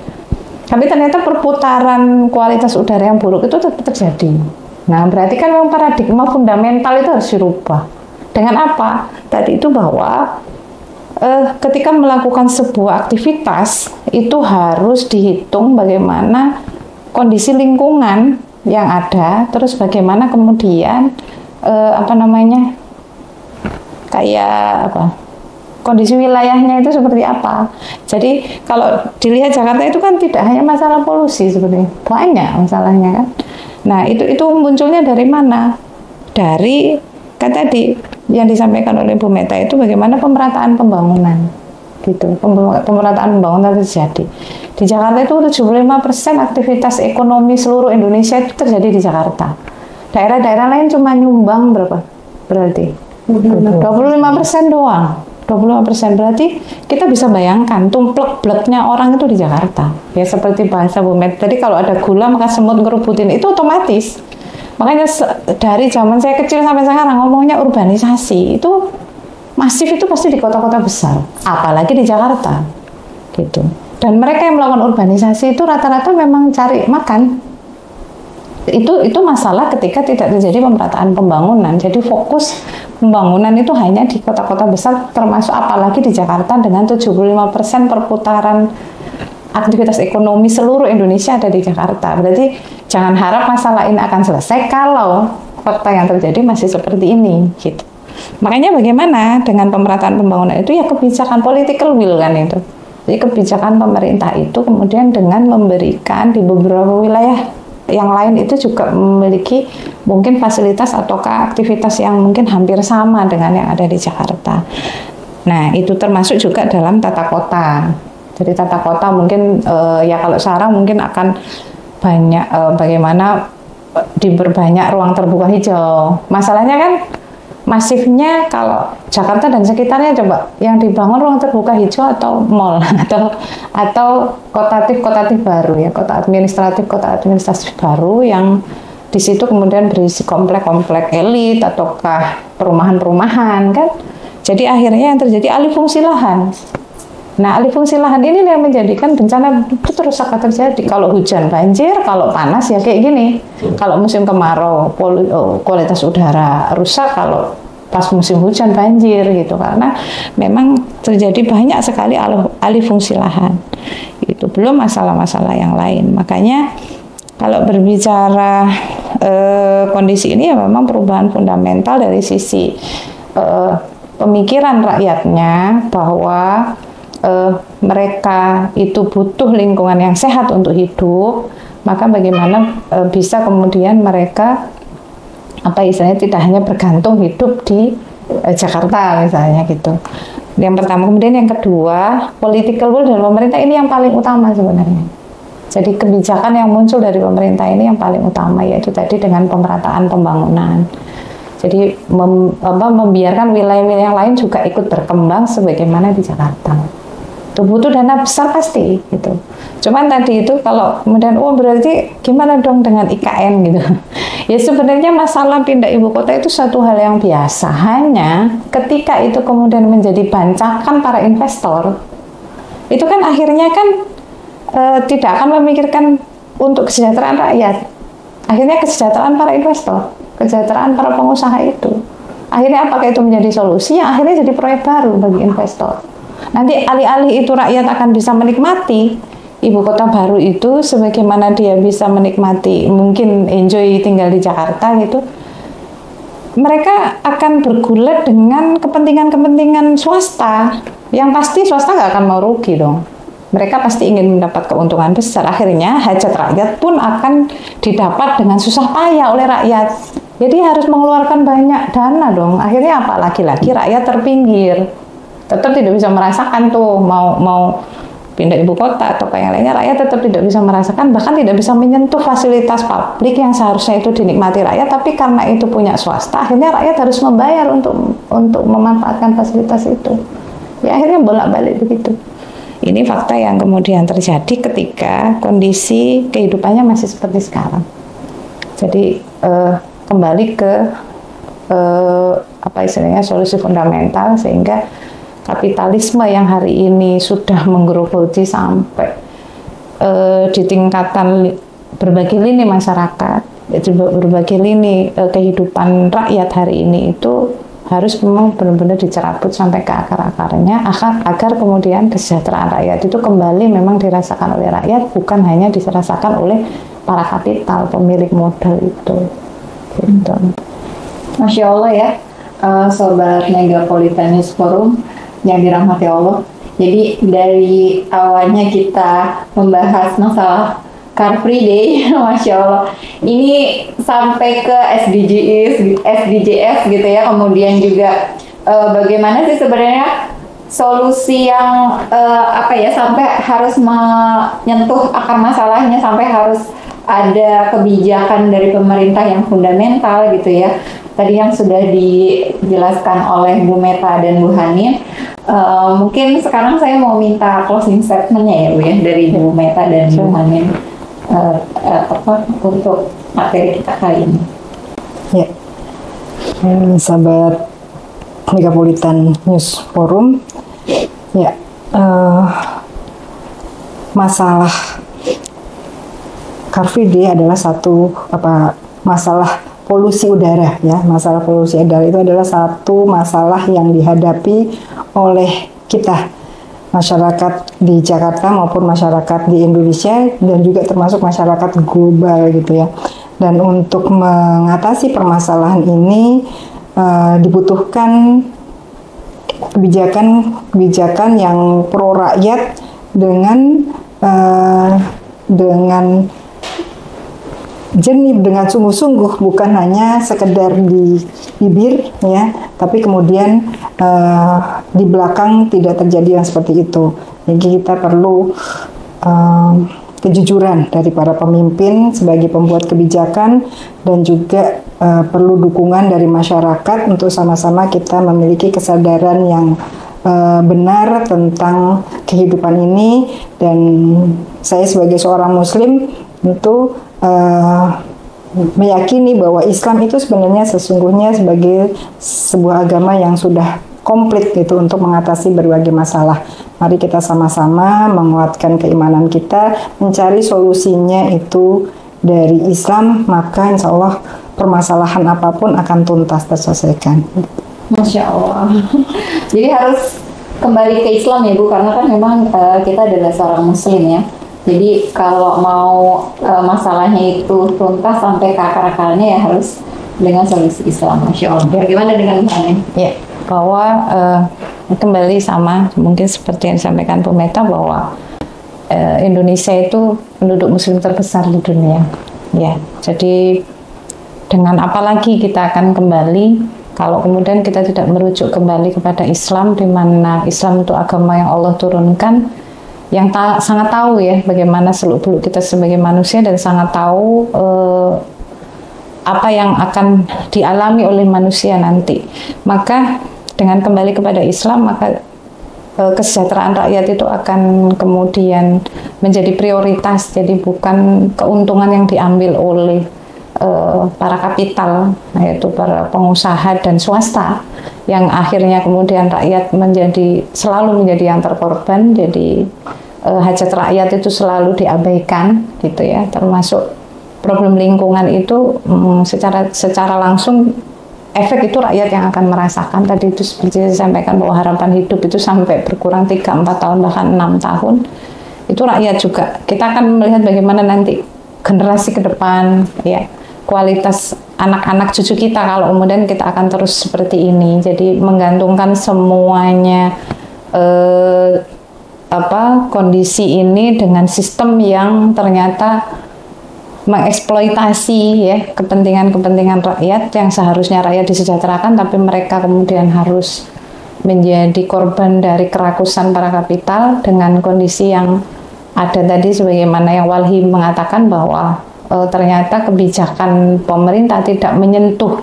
Tapi ternyata perputaran kualitas udara yang buruk itu tetap terjadi. Nah, berarti kan memang paradigma fundamental itu harus dirubah. Dengan apa? Tadi itu bahwa ketika melakukan sebuah aktivitas itu harus dihitung bagaimana kondisi lingkungan yang ada, terus bagaimana kemudian kondisi wilayahnya itu seperti apa. Jadi kalau dilihat Jakarta itu kan tidak hanya masalah polusi, sebenarnya banyak masalahnya kan. Nah itu munculnya dari mana? Dari kan tadi yang disampaikan oleh Bu Meta itu bagaimana pemerataan pembangunan gitu. Pemerataan pembangunan terjadi di Jakarta itu 75% aktivitas ekonomi seluruh Indonesia itu terjadi di Jakarta. Daerah-daerah lain cuma nyumbang berapa? Berarti 25% doang. 25%, berarti kita bisa bayangkan tumplek-bleknya orang itu di Jakarta. Ya seperti bahasa Bu Meta tadi, kalau ada gula maka semut ngerubutin, itu otomatis. Makanya dari zaman saya kecil sampai sekarang ngomongnya urbanisasi itu masif, itu pasti di kota-kota besar, apalagi di Jakarta gitu. Dan mereka yang melakukan urbanisasi itu rata-rata memang cari makan. Itu masalah ketika tidak terjadi pemerataan pembangunan. Jadi fokus pembangunan itu hanya di kota-kota besar, termasuk apalagi di Jakarta dengan 75% perputaran aktivitas ekonomi seluruh Indonesia ada di Jakarta. Berarti jangan harap masalah ini akan selesai kalau fakta yang terjadi masih seperti ini gitu. Makanya bagaimana dengan pemerataan pembangunan itu ya kebijakan political will kan itu. Jadi kebijakan pemerintah itu kemudian dengan memberikan di beberapa wilayah yang lain itu juga memiliki mungkin fasilitas ataukah aktivitas yang mungkin hampir sama dengan yang ada di Jakarta. Nah, itu termasuk juga dalam tata kota. Jadi tata kota mungkin ya kalau sekarang mungkin akan banyak bagaimana diperbanyak ruang terbuka hijau. Masalahnya kan masifnya kalau Jakarta dan sekitarnya, coba yang dibangun ruang terbuka hijau atau mall atau kotatif baru ya, kota administratif baru yang di situ kemudian berisi komplek-komplek elit ataukah perumahan-perumahan kan. Jadi akhirnya yang terjadi alih fungsi lahan. Nah, alih fungsi lahan ini yang menjadikan bencana itu terus akan terjadi. Kalau hujan banjir, kalau panas ya kayak gini. Kalau musim kemarau kualitas udara rusak, kalau pas musim hujan banjir gitu. Karena memang terjadi banyak sekali alih fungsi lahan. Itu belum masalah-masalah yang lain. Makanya kalau berbicara kondisi ini ya memang perubahan fundamental dari sisi pemikiran rakyatnya bahwa mereka itu butuh lingkungan yang sehat untuk hidup, maka bagaimana bisa kemudian mereka istilahnya tidak hanya bergantung hidup di Jakarta misalnya gitu. Yang pertama, kemudian yang kedua, political will dari pemerintah ini yang paling utama sebenarnya. Jadi kebijakan yang muncul dari pemerintah ini yang paling utama, yaitu tadi dengan pemerataan pembangunan. Jadi membiarkan wilayah-wilayah yang lain juga ikut berkembang sebagaimana di Jakarta. Itu butuh dana besar pasti gitu. Cuman tadi itu kalau kemudian berarti gimana dong dengan IKN gitu. Ya sebenarnya masalah pindah ibu kota itu satu hal yang biasa. Hanya ketika itu kemudian menjadi bancakan para investor, itu kan akhirnya kan tidak akan memikirkan untuk kesejahteraan rakyat. Akhirnya kesejahteraan para investor, kesejahteraan para pengusaha itu. Akhirnya apakah itu menjadi solusi? Akhirnya jadi proyek baru bagi investor. Nanti alih-alih itu rakyat akan bisa menikmati, ibu kota baru itu, sebagaimana dia bisa menikmati, mungkin enjoy tinggal di Jakarta gitu, mereka akan bergulat dengan kepentingan-kepentingan swasta, yang pasti swasta nggak akan mau rugi dong. Mereka pasti ingin mendapat keuntungan besar. Akhirnya hajat rakyat pun akan didapat dengan susah payah oleh rakyat. Jadi harus mengeluarkan banyak dana dong. Akhirnya apa? Lagi-lagi rakyat terpinggir. Tetap tidak bisa merasakan tuh mau pindah ibu kota atau kayak lainnya, rakyat tetap tidak bisa merasakan, bahkan tidak bisa menyentuh fasilitas publik yang seharusnya itu dinikmati rakyat, tapi karena itu punya swasta, akhirnya rakyat harus membayar untuk memanfaatkan fasilitas itu. Ya akhirnya bolak-balik begitu. Ini fakta yang kemudian terjadi ketika kondisi kehidupannya masih seperti sekarang. Jadi kembali ke apa istilahnya, solusi fundamental, sehingga kapitalisme yang hari ini sudah menggerogoti sampai di tingkatan berbagai lini masyarakat, berbagai lini kehidupan rakyat hari ini itu harus memang benar-benar dicerabut sampai ke akar-akarnya, agar kemudian kesejahteraan rakyat itu kembali memang dirasakan oleh rakyat, bukan hanya dirasakan oleh para kapital, pemilik modal itu. Gitu. Masya Allah ya, Sobat Megapolitan News Forum yang dirahmati Allah. Jadi dari awalnya kita membahas masalah Car Free Day, Masya Allah, ini sampai ke SDGs gitu ya, kemudian juga bagaimana sih sebenarnya solusi yang sampai harus menyentuh akar masalahnya, sampai harus ada kebijakan dari pemerintah yang fundamental gitu ya. Tadi yang sudah dijelaskan oleh Bu Meta dan Bu Hanin. Mungkin sekarang saya mau minta closing statement-nya ya Bu ya, dari Bu Meta dan Bu Hanin untuk materi kita kali ini. Ya, sahabat Megapolitan News Forum, ya, masalah Car Free Day adalah satu masalah polusi udara ya. Masalah polusi udara itu adalah satu masalah yang dihadapi oleh kita, masyarakat di Jakarta maupun masyarakat di Indonesia, dan juga termasuk masyarakat global gitu ya. Dan untuk mengatasi permasalahan ini dibutuhkan kebijakan yang pro rakyat dengan jernih, dengan sungguh-sungguh, bukan hanya sekedar di bibir ya, tapi kemudian di belakang tidak terjadi yang seperti itu. Jadi kita perlu kejujuran dari para pemimpin sebagai pembuat kebijakan, dan juga perlu dukungan dari masyarakat untuk sama-sama kita memiliki kesadaran yang benar tentang kehidupan ini. Dan saya sebagai seorang muslim tentu meyakini bahwa Islam itu sebenarnya sesungguhnya sebagai sebuah agama yang sudah komplit gitu untuk mengatasi berbagai masalah. Mari kita sama-sama menguatkan keimanan kita, mencari solusinya itu dari Islam, maka insya Allah permasalahan apapun akan tuntas terselesaikan. Masya Allah. Jadi harus kembali ke Islam ya Bu, karena kan memang kita adalah seorang muslim ya. Jadi kalau mau masalahnya itu tuntas sampai ke akar-akarnya ya harus dengan solusi Islam. Masya Allah. Bagaimana dengan Anda? Ya, bahwa kembali sama mungkin seperti yang disampaikan Bu Meta, bahwa Indonesia itu penduduk muslim terbesar di dunia. Ya, jadi dengan apa lagi kita akan kembali kalau kemudian kita tidak merujuk kembali kepada Islam, di mana Islam itu agama yang Allah turunkan, yang sangat tahu ya bagaimana seluk-beluk kita sebagai manusia, dan sangat tahu apa yang akan dialami oleh manusia nanti. Maka dengan kembali kepada Islam, maka kesejahteraan rakyat itu akan kemudian menjadi prioritas. Jadi bukan keuntungan yang diambil oleh para kapital, yaitu para pengusaha dan swasta, yang akhirnya kemudian rakyat selalu menjadi yang terkorban. Jadi hajat rakyat itu selalu diabaikan gitu ya, termasuk problem lingkungan itu secara langsung efek itu rakyat yang akan merasakan. Tadi itu seperti saya sampaikan bahwa harapan hidup itu sampai berkurang 3-4 tahun bahkan 6 tahun. itu rakyat juga. Kita akan melihat bagaimana nanti generasi ke depan, ya, kualitas anak-anak cucu kita kalau kemudian kita akan terus seperti ini. Jadi menggantungkan semuanya kondisi ini dengan sistem yang ternyata mengeksploitasi ya kepentingan rakyat yang seharusnya rakyat disejahterakan, tapi mereka kemudian harus menjadi korban dari kerakusan para kapital dengan kondisi yang ada tadi, sebagaimana yang Walhi mengatakan bahwa ternyata kebijakan pemerintah tidak menyentuh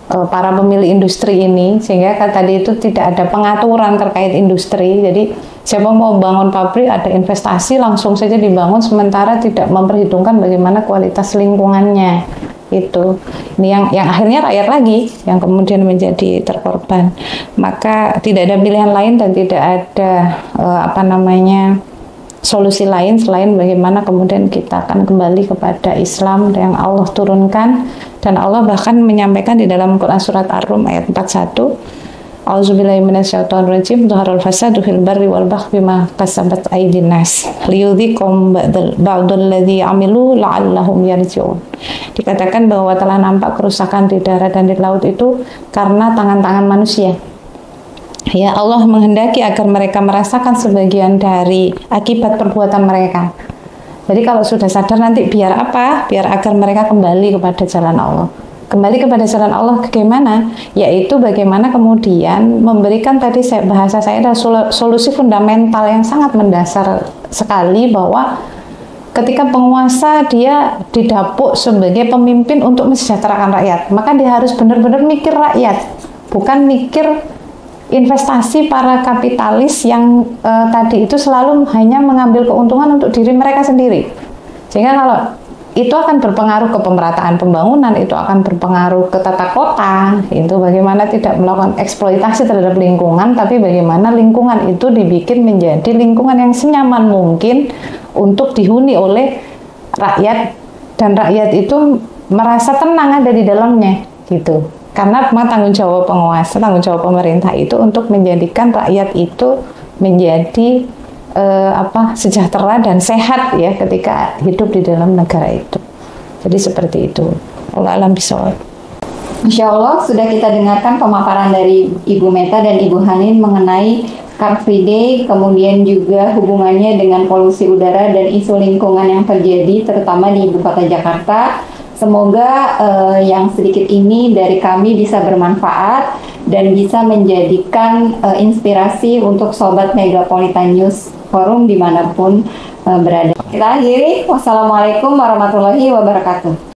para pemilik industri ini, sehingga tadi itu tidak ada pengaturan terkait industri. Jadi siapa mau bangun pabrik, ada investasi langsung saja dibangun, sementara tidak memperhitungkan bagaimana kualitas lingkungannya. Itu ini yang akhirnya rakyat lagi yang kemudian menjadi terkorban. Maka tidak ada pilihan lain dan tidak ada solusi lain selain bagaimana kemudian kita akan kembali kepada Islam yang Allah turunkan. Dan Allah bahkan menyampaikan di dalam Quran surat Ar-Rum ayat 41, A'udzubillahi minasyaitonirrajim, dhaharal fasadu fil barri wal bahri bima kasabat aydin nas liyudhiqum ba'dal ladzi 'amilu la'allahum yarji'un. Dikatakan bahwa telah nampak kerusakan di darat dan di laut itu karena tangan-tangan manusia. Ya, Allah menghendaki agar mereka merasakan sebagian dari akibat perbuatan mereka. Jadi kalau sudah sadar nanti biar apa? Biar agar mereka kembali kepada jalan Allah. Kembali kepada jalan Allah bagaimana? Yaitu bagaimana kemudian memberikan tadi bahasa saya adalah solusi fundamental yang sangat mendasar sekali, bahwa ketika penguasa dia didapuk sebagai pemimpin untuk mensejahterakan rakyat, maka dia harus benar-benar mikir rakyat, bukan mikir investasi para kapitalis yang tadi itu selalu hanya mengambil keuntungan untuk diri mereka sendiri. Sehingga kalau itu akan berpengaruh ke pemerataan pembangunan, itu akan berpengaruh ke tata kota, itu bagaimana tidak melakukan eksploitasi terhadap lingkungan, tapi bagaimana lingkungan itu dibikin menjadi lingkungan yang senyaman mungkin untuk dihuni oleh rakyat, dan rakyat itu merasa tenang ada di dalamnya gitu. Karena tanggung jawab penguasa, tanggung jawab pemerintah itu untuk menjadikan rakyat itu menjadi sejahtera dan sehat ya ketika hidup di dalam negara itu. Jadi seperti itu. Allah alam bisawab. Insya Allah sudah kita dengarkan pemaparan dari Ibu Meta dan Ibu Hanin mengenai Car Free Day, kemudian juga hubungannya dengan polusi udara dan isu lingkungan yang terjadi terutama di Ibu Kota Jakarta. Semoga yang sedikit ini dari kami bisa bermanfaat dan bisa menjadikan inspirasi untuk Sobat Megapolitan News Forum dimanapun berada. Kita akhiri. Wassalamualaikum warahmatullahi wabarakatuh.